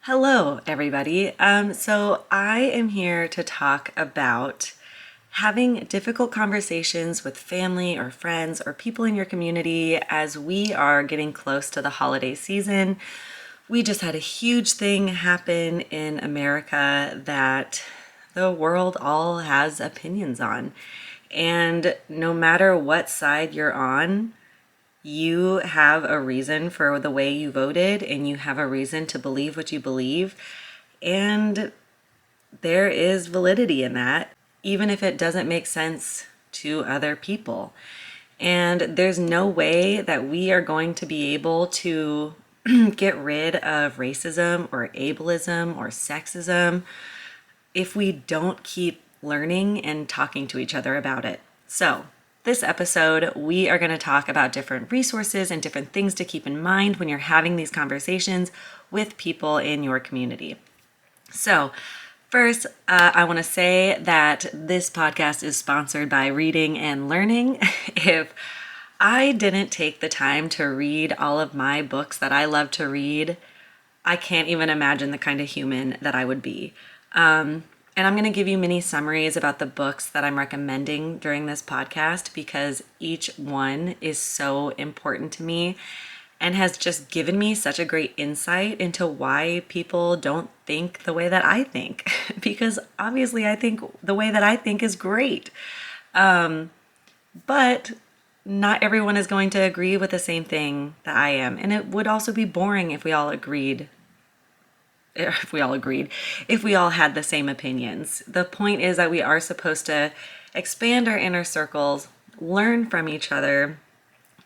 Hello, everybody. So I am here to talk about having difficult conversations with family or friends or people in your community as we are getting close to the holiday season. We just had a huge thing happen in America that the world all has opinions on. And no matter what side you're on, you have a reason for the way you voted and you have a reason to believe what you believe. And there is validity in that, even if it doesn't make sense to other people. And there's no way that we are going to be able to get rid of racism or ableism or sexism if we don't keep learning and talking to each other about it. So, this episode, we are going to talk about different resources and different things to keep in mind when you're having these conversations with people in your community. So, first, I want to say that this podcast is sponsored by Reading and Learning. If I didn't take the time to read all of my books that I love to read, I can't even imagine the kind of human that I would be. And I'm going to give you mini summaries about the books that I'm recommending during this podcast because each one is so important to me and has just given me such a great insight into why people don't think the way that I think. Because obviously, I think the way that I think is great. But not everyone is going to agree with the same thing that I am. And it would also be boring if we all agreed if we all had the same opinions. The point is that we are supposed to expand our inner circles, learn from each other,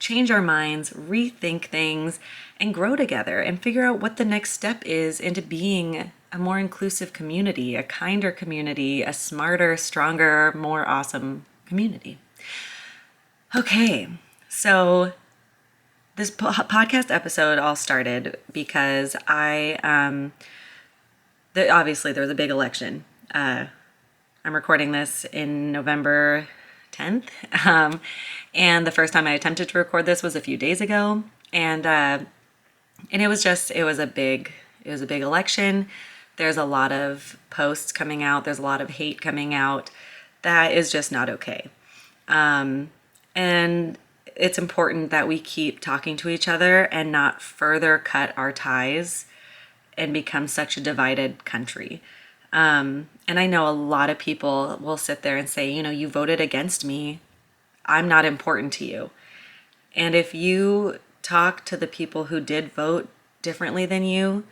change our minds, rethink things, and grow together and figure out what the next step is into being a more inclusive community, a kinder community, a smarter, stronger, more awesome community. Okay, so this podcast episode all started because obviously there was a big election. I'm recording this in November 10th. And the first time I attempted to record this was a few days ago. And it was a big election. There's a lot of posts coming out. There's a lot of hate coming out. That is just not okay. And it's important that we keep talking to each other and not further cut our ties and become such a divided country. And I know a lot of people will sit there and say, you voted against me. I'm not important to you. And if you talk to the people who did vote differently than you,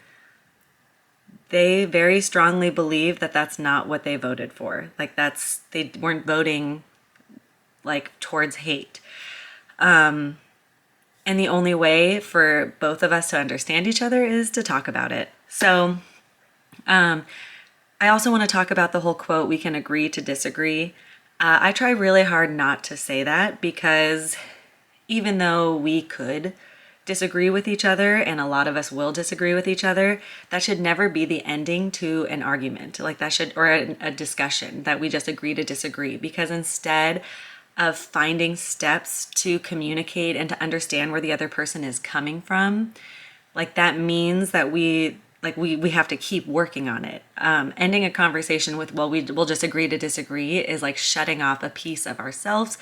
they very strongly believe that that's not what they voted for. They weren't voting towards hate. And the only way for both of us to understand each other is to talk about it. So I also want to talk about the whole quote, we can agree to disagree. I try really hard not to say that because even though we could disagree with each other, and a lot of us will disagree with each other, that should never be the ending to an argument. Or a discussion, that we just agree to disagree. Because instead of finding steps to communicate and to understand where the other person is coming from, that means that we have to keep working on it. Ending a conversation with, we'll just agree to disagree is like shutting off a piece of ourselves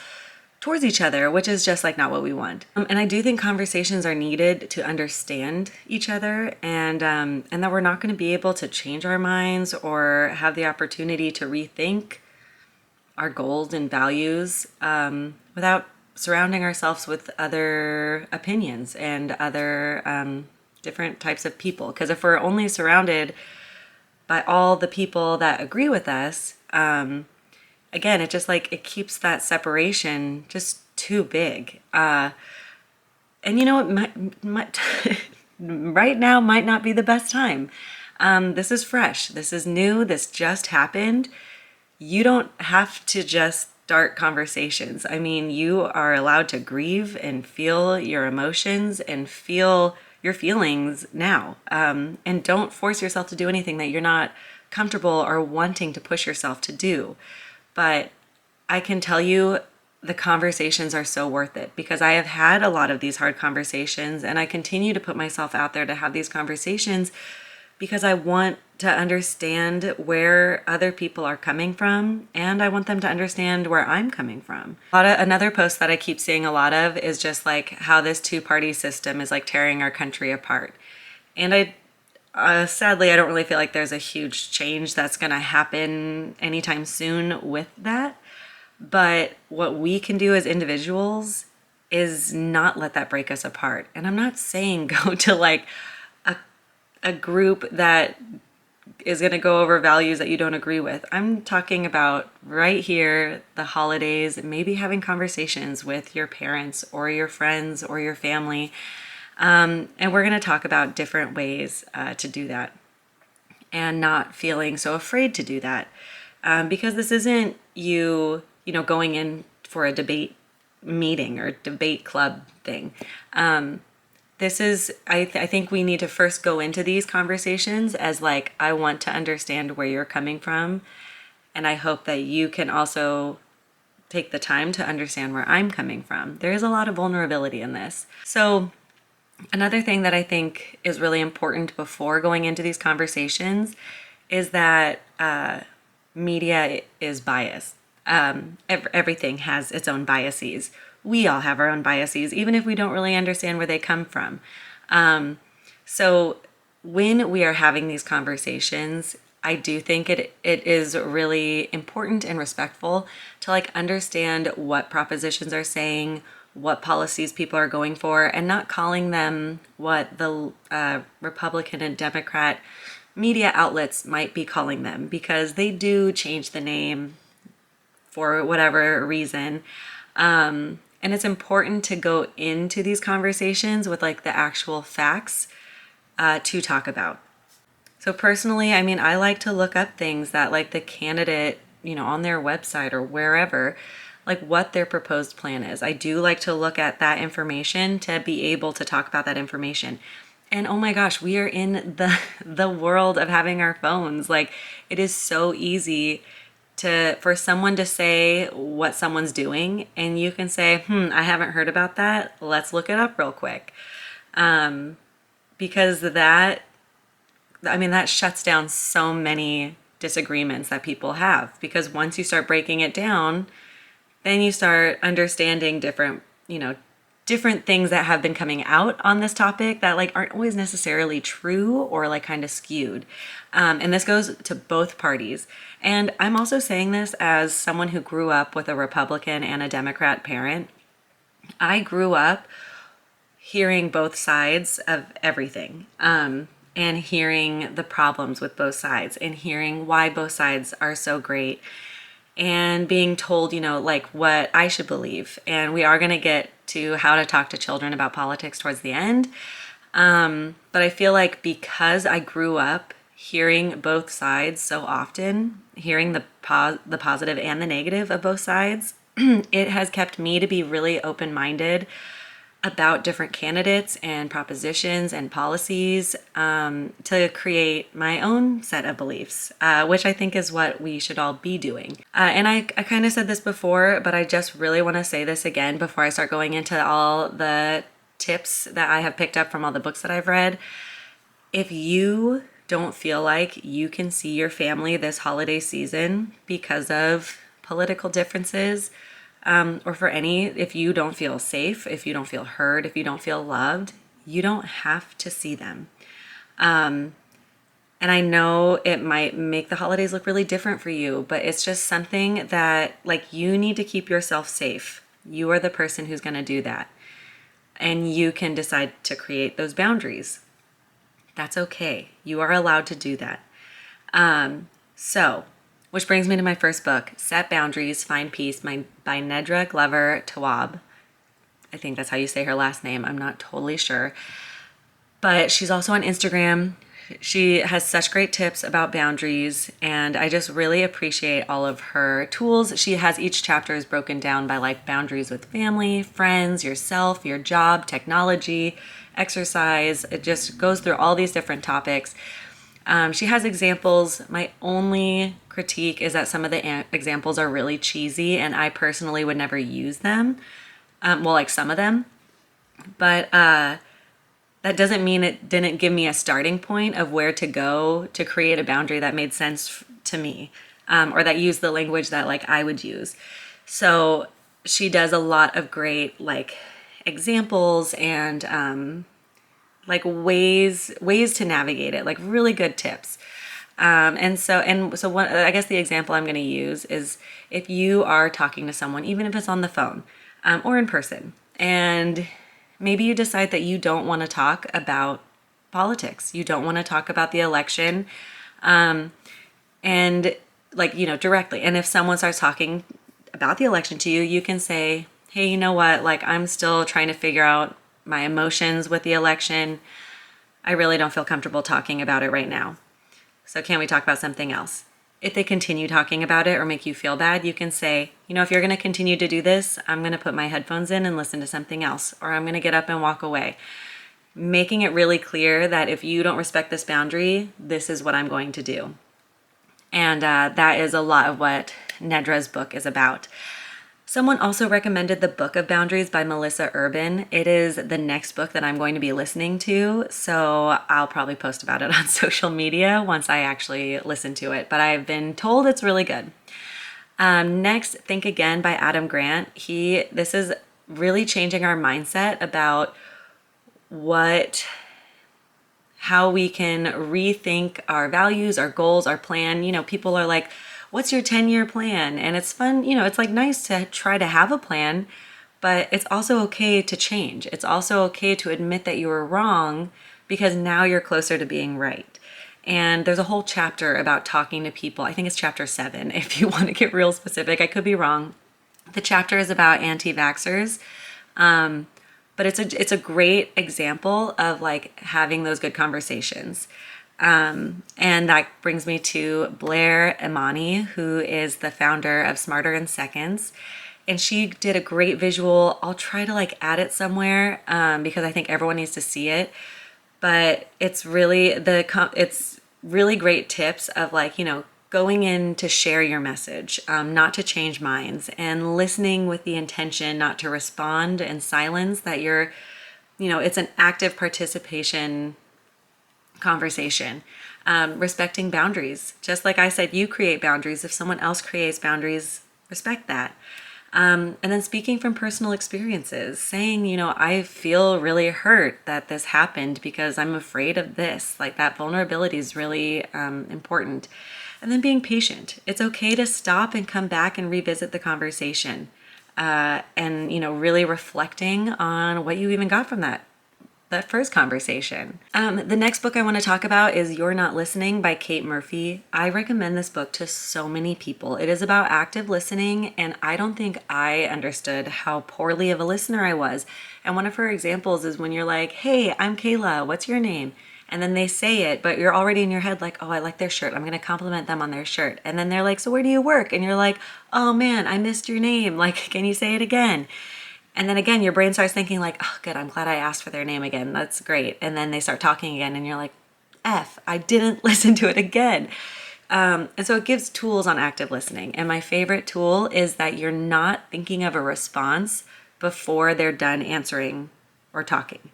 towards each other, which is just not what we want. And I do think conversations are needed to understand each other, and that we're not going to be able to change our minds or have the opportunity to rethink our goals and values without surrounding ourselves with other opinions and other different types of people. Because if we're only surrounded by all the people that agree with us, again, it just it keeps that separation just too big. And it right now might not be the best time. This is fresh. This is new. This just happened. You don't have to just start conversations. I mean, you are allowed to grieve and feel your emotions and feel your feelings now. And don't force yourself to do anything that you're not comfortable or wanting to push yourself to do. But I can tell you the conversations are so worth it because I have had a lot of these hard conversations and I continue to put myself out there to have these conversations because I want to understand where other people are coming from, and I want them to understand where I'm coming from. Another post that I keep seeing a lot of is just like how this two-party system is like tearing our country apart. And sadly, I don't really feel like there's a huge change that's going to happen anytime soon with that. But what we can do as individuals is not let that break us apart. And I'm not saying go to like a group that is going to go over values that you don't agree with. I'm talking about right here, the holidays, maybe having conversations with your parents or your friends or your family. And we're going to talk about different ways to do that and not feeling so afraid to do that. Because this isn't going in for a debate meeting or debate club thing. This is, I think we need to first go into these conversations as like, I want to understand where you're coming from. And I hope that you can also take the time to understand where I'm coming from. There is a lot of vulnerability in this. So another thing that I think is really important before going into these conversations is that media is biased. Everything has its own biases. We all have our own biases, even if we don't really understand where they come from. So when we are having these conversations, I do think it is really important and respectful to like understand what propositions are saying, what policies people are going for, and not calling them what the Republican and Democrat media outlets might be calling them, because they do change the name for whatever reason. And it's important to go into these conversations with like the actual facts to talk about. So personally, I mean, I like to look up things that like the candidate, on their website or wherever, like what their proposed plan is. I do like to look at that information to be able to talk about that information. And oh my gosh, we are in the world of having our phones. Like it is so easy for someone to say what someone's doing, and you can say, I haven't heard about that. Let's look it up real quick. Because that shuts down so many disagreements that people have, because once you start breaking it down, then you start understanding different things that have been coming out on this topic that like aren't always necessarily true or like kind of skewed. And this goes to both parties. And I'm also saying this as someone who grew up with a Republican and a Democrat parent. I grew up hearing both sides of everything, and hearing the problems with both sides and hearing why both sides are so great, and being told, like what I should believe. And we are going to get to how to talk to children about politics towards the end. But I feel like because I grew up hearing both sides so often, hearing the positive and the negative of both sides, it has kept me to be really open-minded about different candidates and propositions and policies, to create my own set of beliefs, which I think is what we should all be doing. And I kind of said this before, but I just really want to say this again before I start going into all the tips that I have picked up from all the books that I've read. If you don't feel like you can see your family this holiday season because of political differences, or if you don't feel safe, if you don't feel heard, if you don't feel loved, you don't have to see them. And I know it might make the holidays look really different for you, but it's just something that like you need to keep yourself safe. You are the person who's going to do that. And you can decide to create those boundaries. That's okay. You are allowed to do that. Which brings me to my first book, Set Boundaries, Find Peace by Nedra Glover Tawwab. I think that's how you say her last name. I'm not totally sure. But she's also on Instagram. She has such great tips about boundaries, and I just really appreciate all of her tools. She has each chapter is broken down by like boundaries with family, friends, yourself, your job, technology, exercise. It just goes through all these different topics. She has examples. My only critique is that some of the examples are really cheesy, and I personally would never use them. Like some of them. But that doesn't mean it didn't give me a starting point of where to go to create a boundary that made sense to me, or that used the language that like I would use. So she does a lot of great like examples and like ways to navigate it, like really good tips. And so one, I guess the example I'm going to use is if you are talking to someone, even if it's on the phone or in person, and maybe you decide that you don't want to talk about politics, you don't want to talk about the election, and like, you know, directly. And if someone starts talking about the election to you, you can say, hey, you know what? Like, I'm still trying to figure out my emotions with the election. I really don't feel comfortable talking about it right now. So can we talk about something else? If they continue talking about it or make you feel bad, you can say, you know, if you're going to continue to do this, I'm going to put my headphones in and listen to something else, or I'm going to get up and walk away. Making it really clear that if you don't respect this boundary, this is what I'm going to do. And that is a lot of what Nedra's book is about. Someone also recommended The Book of Boundaries by Melissa Urban. It is the next book that I'm going to be listening to, so I'll probably post about it on social media once I actually listen to it, but I've been told it's really good. Next, Think Again by Adam Grant. This is really changing our mindset about how we can rethink our values, our goals, our plan. You know, people are like, what's your 10-year plan? And it's fun, you know, it's like nice to try to have a plan, but it's also okay to change. It's also okay to admit that you were wrong, because now you're closer to being right. And there's a whole chapter about talking to people. I think it's chapter 7, if you want to get real specific. I could be wrong. The chapter is about anti-vaxxers. But it's a great example of like having those good conversations. And that brings me to Blair Imani, who is the founder of Smarter in Seconds. And she did a great visual. I'll try to like add it somewhere because I think everyone needs to see it. But it's really great tips of like, you know, going in to share your message, not to change minds, and listening with the intention not to respond in silence, that you're, you know, it's an active participation conversation. Respecting boundaries. Just like I said, you create boundaries. If someone else creates boundaries, respect that. And then speaking from personal experiences, saying, you know, I feel really hurt that this happened because I'm afraid of this. Like that vulnerability is really important. And then being patient. It's okay to stop and come back and revisit the conversation. And, you know, really reflecting on what you even got from that first conversation. The next book I want to talk about is You're Not Listening by Kate Murphy. I recommend this book to so many people. It is about active listening, and I don't think I understood how poorly of a listener I was. And one of her examples is when you're like, hey, I'm Kayla, what's your name? And then they say it, but you're already in your head like, oh, I like their shirt. I'm going to compliment them on their shirt. And then they're like, so where do you work? And you're like, oh man, I missed your name. Like, can you say it again? And then again, your brain starts thinking like, oh, good, I'm glad I asked for their name again. That's great. And then they start talking again and you're like, I didn't listen to it again. And so it gives tools on active listening. And my favorite tool is that you're not thinking of a response before they're done answering or talking,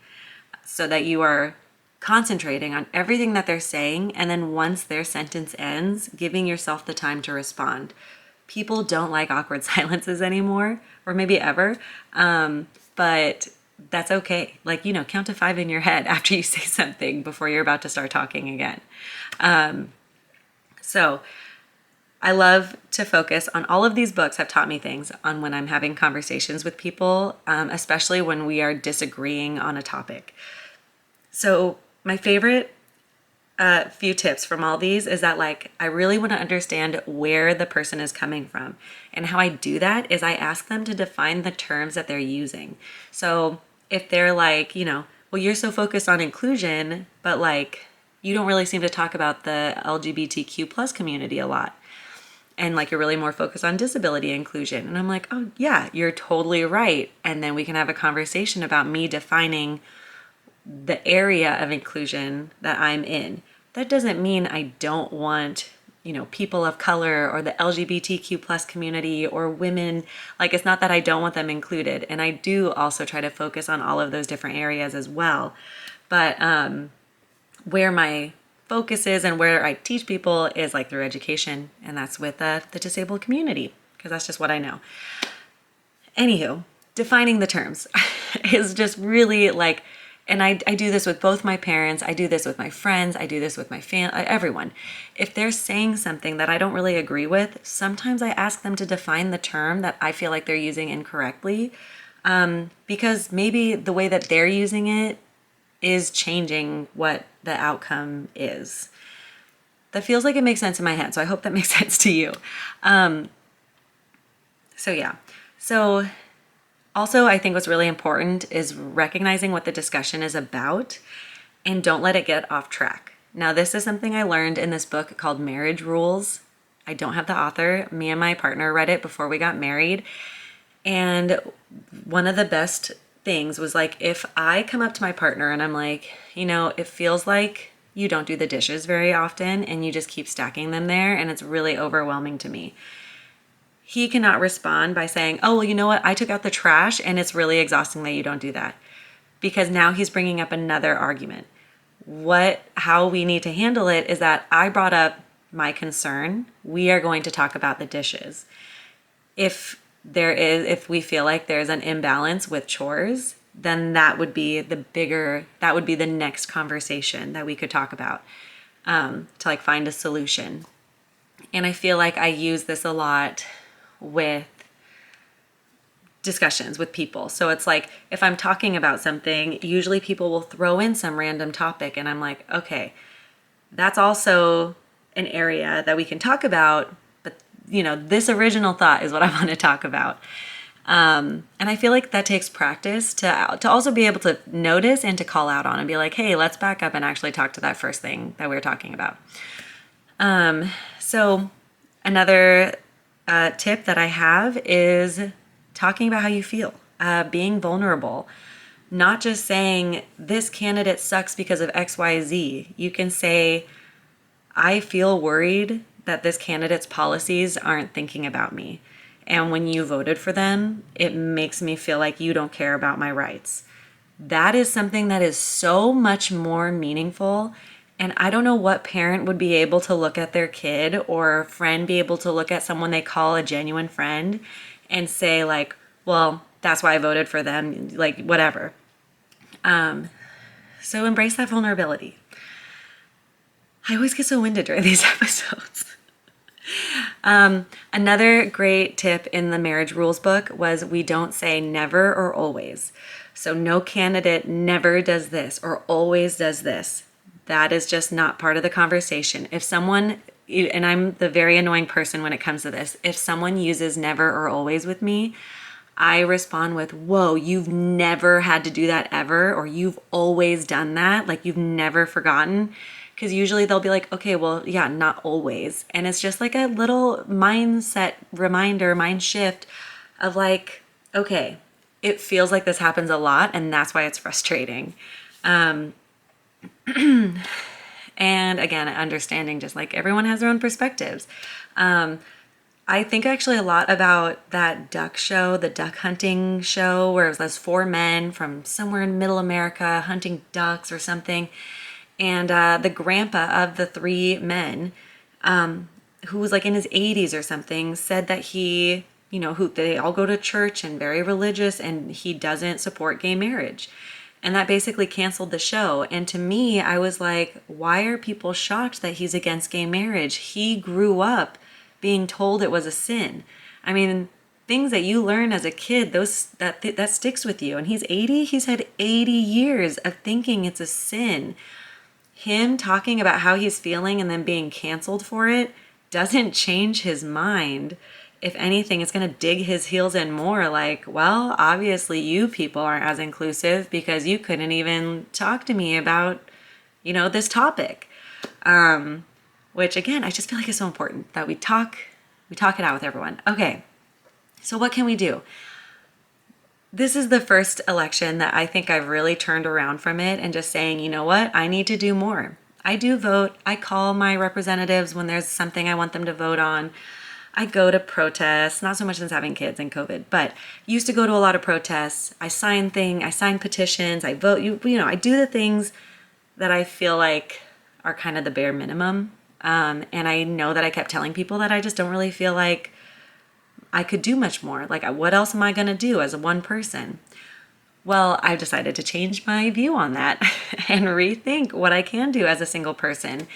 so that you are concentrating on everything that they're saying. And then once their sentence ends, giving yourself the time to respond. People don't like awkward silences anymore, or maybe ever, but that's okay. Like, you know, count to 5 in your head after you say something before you're about to start talking again. So I love to focus on all of these books have taught me things on when I'm having conversations with people, especially when we are disagreeing on a topic. So my favorite few tips from all these is that like I really want to understand where the person is coming from, and how I do that is I ask them to define the terms that they're using. So if they're like, you know, well, you're so focused on inclusion, but like you don't really seem to talk about the LGBTQ plus community a lot, and like you're really more focused on disability inclusion, and I'm like, oh yeah, you're totally right. And then we can have a conversation about me defining the area of inclusion that I'm in. That doesn't mean I don't want, you know, people of color or the LGBTQ plus community or women. Like, it's not that I don't want them included. And I do also try to focus on all of those different areas as well. But where my focus is and where I teach people is like through education, and that's with the disabled community, because that's just what I know. Anywho, defining the terms is just really like, and I do this with both my parents, I do this with my friends, I do this with my family, everyone. If they're saying something that I don't really agree with, sometimes I ask them to define the term that I feel like they're using incorrectly, because maybe the way that they're using it is changing what the outcome is. That feels like it makes sense in my head, so I hope that makes sense to you. So also, I think what's really important is recognizing what the discussion is about and don't let it get off track. Now, this is something I learned in this book called Marriage Rules. I don't have the author. Me and my partner read it before we got married. And one of the best things was like, if I come up to my partner and I'm like, it feels like you don't do the dishes very often and you just keep stacking them there and it's really overwhelming to me. He cannot respond by saying, oh, well, you know what? I took out the trash and it's really exhausting that you don't do that. Because now he's bringing up another argument. How we need to handle it is that I brought up my concern. We are going to talk about the dishes. If we feel like there's an imbalance with chores, then that would be the next conversation that we could talk about, to like find a solution. And I feel like I use this a lot with discussions with people. So it's like, if I'm talking about something, usually people will throw in some random topic and I'm like, okay, that's also an area that we can talk about, but this original thought is what I want to talk about. And I feel like that takes practice to also be able to notice and to call out on and be like, hey, let's back up and actually talk to that first thing that we were talking about. So another tip that I have is talking about how you feel, being vulnerable, not just saying this candidate sucks because of X, Y, Z. You can say, I feel worried that this candidate's policies aren't thinking about me. And when you voted for them, it makes me feel like you don't care about my rights. That is something that is so much more meaningful. And I don't know what parent would be able to look at their kid or friend be able to look at someone they call a genuine friend and say like, well, that's why I voted for them, like whatever. So embrace that vulnerability. I always get so winded during these episodes. Another great tip in the Marriage Rules book was we don't say never or always. So no candidate never does this or always does this. That is just not part of the conversation. If someone, and I'm the very annoying person when it comes to this, if someone uses never or always with me, I respond with, whoa, you've never had to do that ever, or you've always done that, like you've never forgotten. Because usually they'll be like, okay, well, yeah, not always. And it's just like a little mindset reminder, mind shift of like, okay, it feels like this happens a lot and that's why it's frustrating. And again, understanding just like everyone has their own perspectives. I think actually a lot about that duck show, the duck hunting show, where it was those four men from somewhere in middle America hunting ducks or something. And the grandpa of the three men, who was like in his 80s or something, said that he, they all go to church and very religious, and he doesn't support gay marriage. And that basically canceled the show. And to me, I was like, why are people shocked that he's against gay marriage? He grew up being told it was a sin. I mean, things that you learn as a kid, that sticks with you. And he's 80. He's had 80 years of thinking it's a sin. Him talking about how he's feeling and then being canceled for it doesn't change his mind. If anything, it's going to dig his heels in more, like, well, obviously you people aren't as inclusive because you couldn't even talk to me about, this topic. Which again, I just feel like it's so important that we talk it out with everyone. Okay, so what can we do? This is the first election that I think I've really turned around from it and just saying, you know what, I need to do more. I do vote. I call my representatives when there's something I want them to vote on. I go to protests, not so much since having kids and COVID, but used to go to a lot of protests. I sign petitions, I vote, I do the things that I feel like are kind of the bare minimum. And I know that I kept telling people that I just don't really feel like I could do much more. Like, what else am I going to do as a one person? Well, I've decided to change my view on that and rethink what I can do as a single person.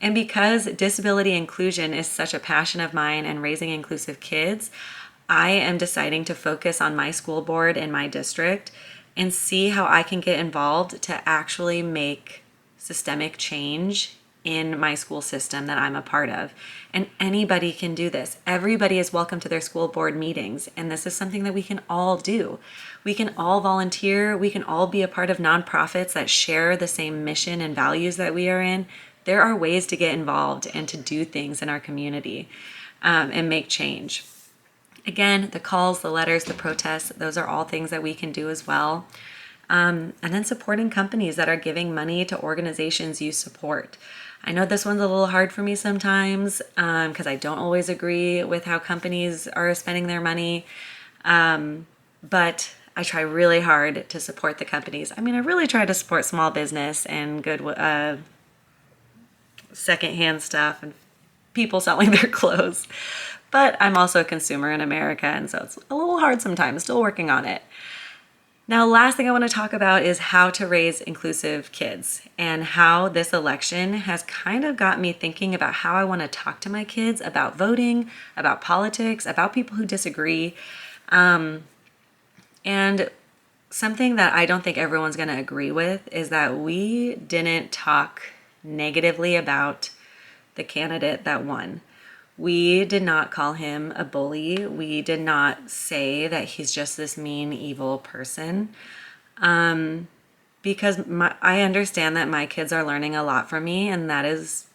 And because disability inclusion is such a passion of mine and raising inclusive kids, I am deciding to focus on my school board in my district and see how I can get involved to actually make systemic change in my school system that I'm a part of. And anybody can do this. Everybody is welcome to their school board meetings. And this is something that we can all do. We can all volunteer. We can all be a part of nonprofits that share the same mission and values that we are in. There are ways to get involved and to do things in our community and make change. Again, the calls, the letters, the protests, those are all things that we can do as well. And then supporting companies that are giving money to organizations you support. I know this one's a little hard for me sometimes because I don't always agree with how companies are spending their money. But I try really hard to support the companies. I mean, I really try to support small business and good secondhand stuff and people selling their clothes. But I'm also a consumer in America, and so it's a little hard sometimes, still working on it. Now, last thing I want to talk about is how to raise inclusive kids and how this election has kind of got me thinking about how I want to talk to my kids about voting, about politics, about people who disagree. And something that I don't think everyone's going to agree with is that we didn't talk negatively about the candidate that won. We did not call him a bully. We did not say that he's just this mean, evil person. Because I understand that my kids are learning a lot from me, and that is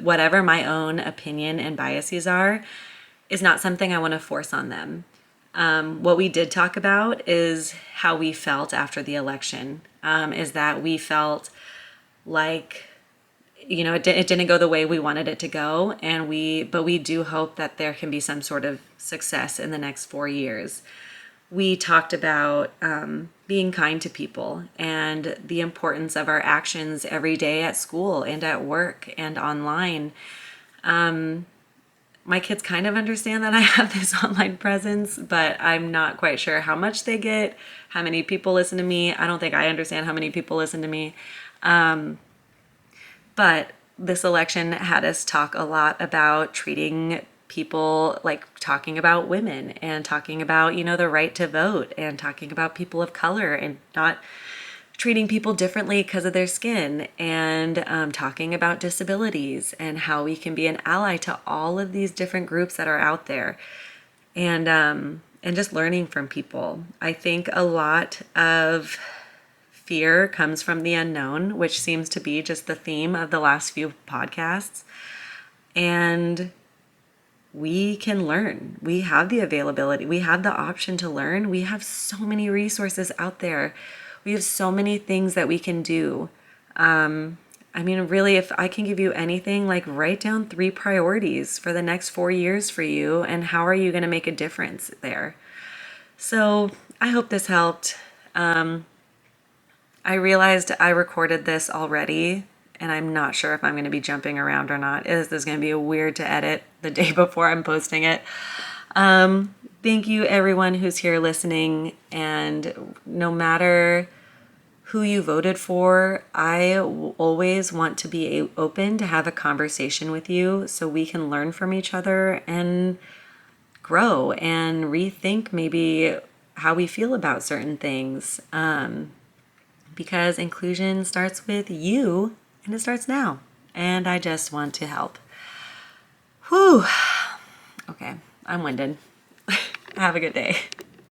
whatever my own opinion and biases are, is not something I want to force on them. What we did talk about is how we felt after the election, is that we felt like it didn't go the way we wanted it to go, but we do hope that there can be some sort of success in the next 4 years. We talked about being kind to people and the importance of our actions every day at school and at work and online. My kids kind of understand that I have this online presence, but I'm not quite sure how much they get, how many people listen to me. I don't think I understand how many people listen to me. But this election had us talk a lot about treating people, like talking about women and talking about, the right to vote and talking about people of color and not treating people differently because of their skin and talking about disabilities and how we can be an ally to all of these different groups that are out there and just learning from people. I think a lot of fear comes from the unknown, which seems to be just the theme of the last few podcasts. And we can learn. We have the availability. We have the option to learn. We have so many resources out there. We have so many things that we can do. Really, if I can give you anything, like write down 3 priorities for the next 4 years for you and how are you going to make a difference there. So I hope this helped. I realized I recorded this already, and I'm not sure if I'm going to be jumping around or not. This is going to be weird to edit the day before I'm posting it. Thank you, everyone who's here listening. And no matter who you voted for, I always want to be open to have a conversation with you so we can learn from each other and grow and rethink maybe how we feel about certain things. Because inclusion starts with you, and it starts now. And I just want to help. Whew. Okay, I'm winded. Have a good day.